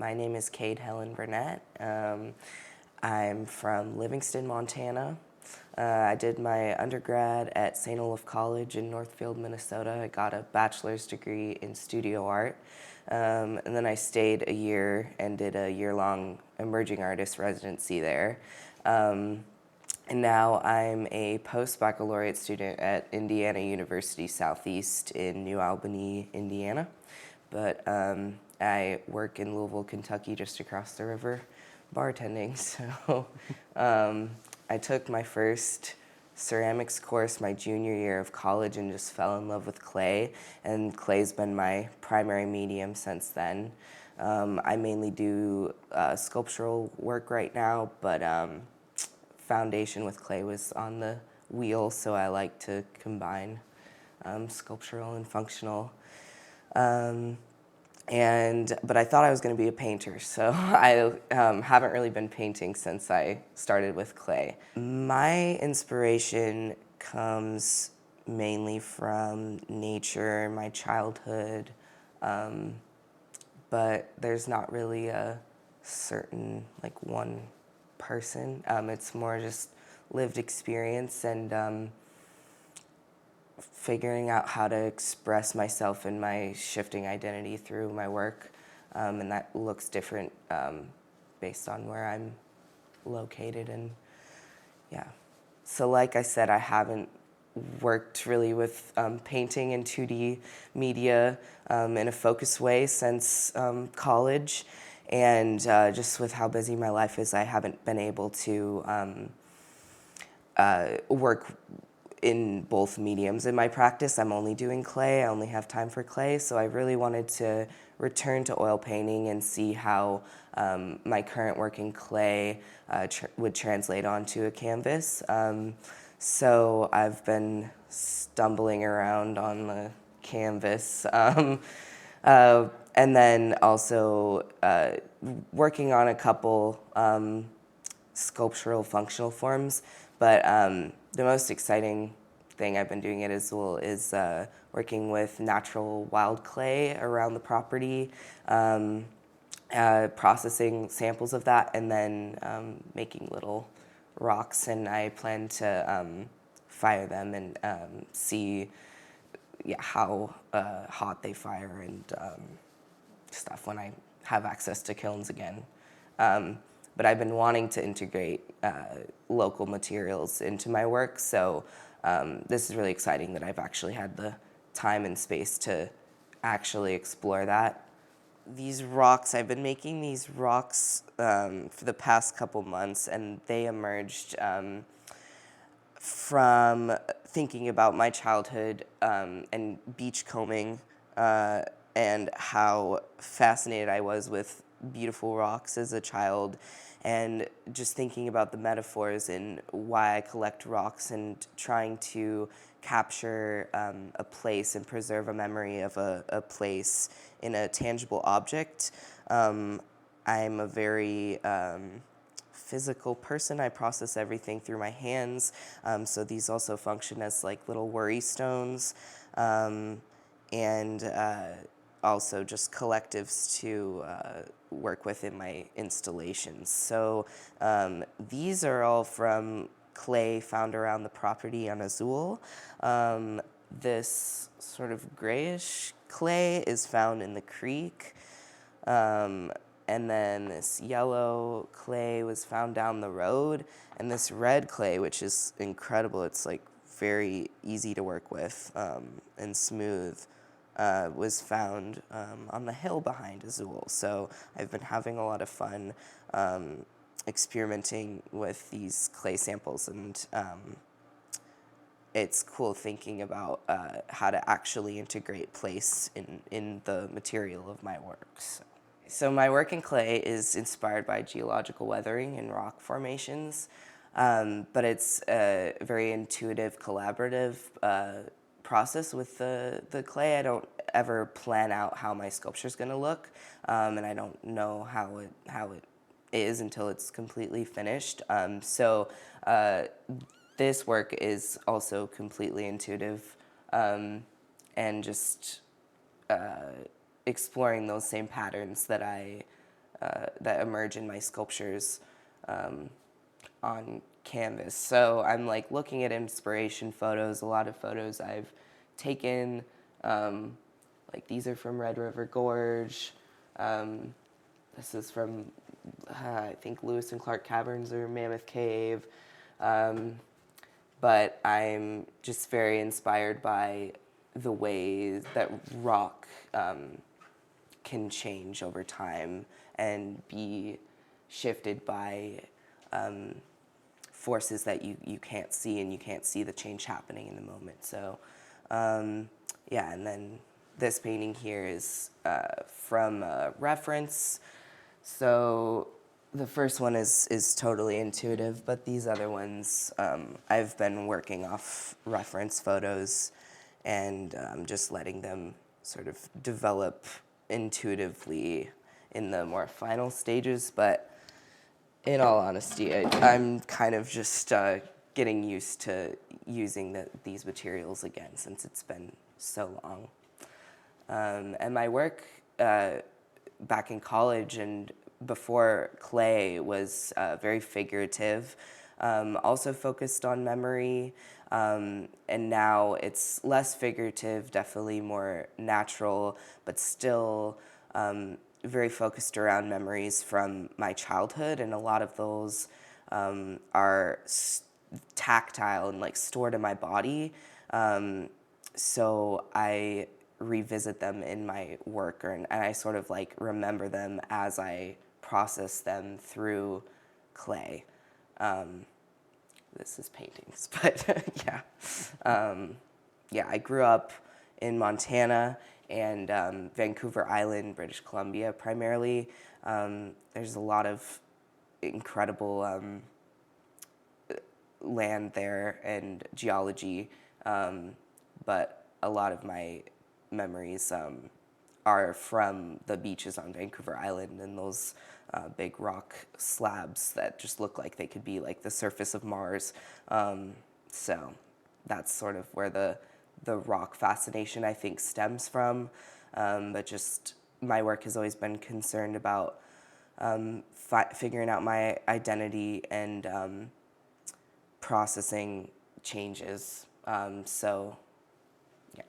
My name is Kade Helin-Burnette. I'm from Livingston, Montana. I did my undergrad at St. Olaf College in Northfield, Minnesota. I got a bachelor's degree in studio art. And then I stayed a year and did a year-long emerging artist residency there. And now I'm a post-baccalaureate student at Indiana University Southeast in New Albany, Indiana. But I work in Louisville, Kentucky, just across the river, bartending. So I took my first ceramics course my junior year of college and just fell in love with clay. And clay's been my primary medium since then. I mainly do sculptural work right now, but foundation with clay was on the wheel, so I like to combine sculptural and functional. But I thought I was going to be a painter, so I haven't really been painting since I started with clay. My inspiration comes mainly from nature, my childhood, but there's not really a certain one person. It's more just lived experience and figuring out how to express myself and my shifting identity through my work, and that looks different based on where I'm located. And yeah, so like I said, I haven't worked really with painting and 2D media in a focused way since college, and just with how busy my life is, I haven't been able to work in both mediums. In my practice, I'm only doing clay. I only have time for clay, so I really wanted to return to oil painting and see how my current work in clay would translate onto a canvas. So I've been stumbling around on the canvas, and then also working on a couple sculptural functional forms. But the most exciting thing I've been doing at Azule is working with natural wild clay around the property, processing samples of that, and then making little rocks. And I plan to fire them and see how hot they fire and stuff when I have access to kilns again. But I've been wanting to integrate local materials into my work, so this is really exciting that I've actually had the time and space to actually explore that. These rocks, I've been making these rocks for the past couple months, and they emerged from thinking about my childhood and beachcombing and how fascinated I was with beautiful rocks as a child, and just thinking about the metaphors and why I collect rocks and trying to capture a place and preserve a memory of a place in a tangible object. I'm a very physical person. I process everything through my hands, so these also function as little worry stones, and also just collectives to work with in my installations. So these are all from clay found around the property on Azule. This sort of grayish clay is found in the creek. And then this yellow clay was found down the road. And this red clay, which is incredible, it's very easy to work with and smooth, was found on the hill behind Azule. So I've been having a lot of fun experimenting with these clay samples, and it's cool thinking about how to actually integrate place in the material of my works. So my work in clay is inspired by geological weathering and rock formations, but it's a very intuitive, collaborative process with the clay. I don't ever plan out how my sculpture is going to look, and I don't know how it is until it's completely finished. So this work is also completely intuitive, and just exploring those same patterns that I that emerge in my sculptures on canvas. So I'm like looking at inspiration photos, a lot of photos I've taken, like these are from Red River Gorge. This is from, I think, Lewis and Clark Caverns or Mammoth Cave. But I'm just very inspired by the ways that rock can change over time and be shifted by forces that you can't see, and you can't see the change happening in the moment. So yeah, and then this painting here is from a reference. So the first one is totally intuitive, but these other ones I've been working off reference photos and just letting them sort of develop intuitively in the more final stages. But in all honesty, I'm kind of just getting used to using these materials again since it's been so long. And my work back in college and before clay was very figurative, also focused on memory, and now it's less figurative, definitely more natural, but still very focused around memories from my childhood, and a lot of those are tactile and like stored in my body. So I revisit them in my work, and I sort of like remember them as I process them through clay. This is paintings, but yeah. Yeah, I grew up in Montana and Vancouver Island, British Columbia primarily. There's a lot of incredible land there and geology, but a lot of my memories are from the beaches on Vancouver Island and those big rock slabs that just look like they could be like the surface of Mars. So that's sort of where the rock fascination, I think, stems from. But just my work has always been concerned about figuring out my identity and processing changes. So, yeah.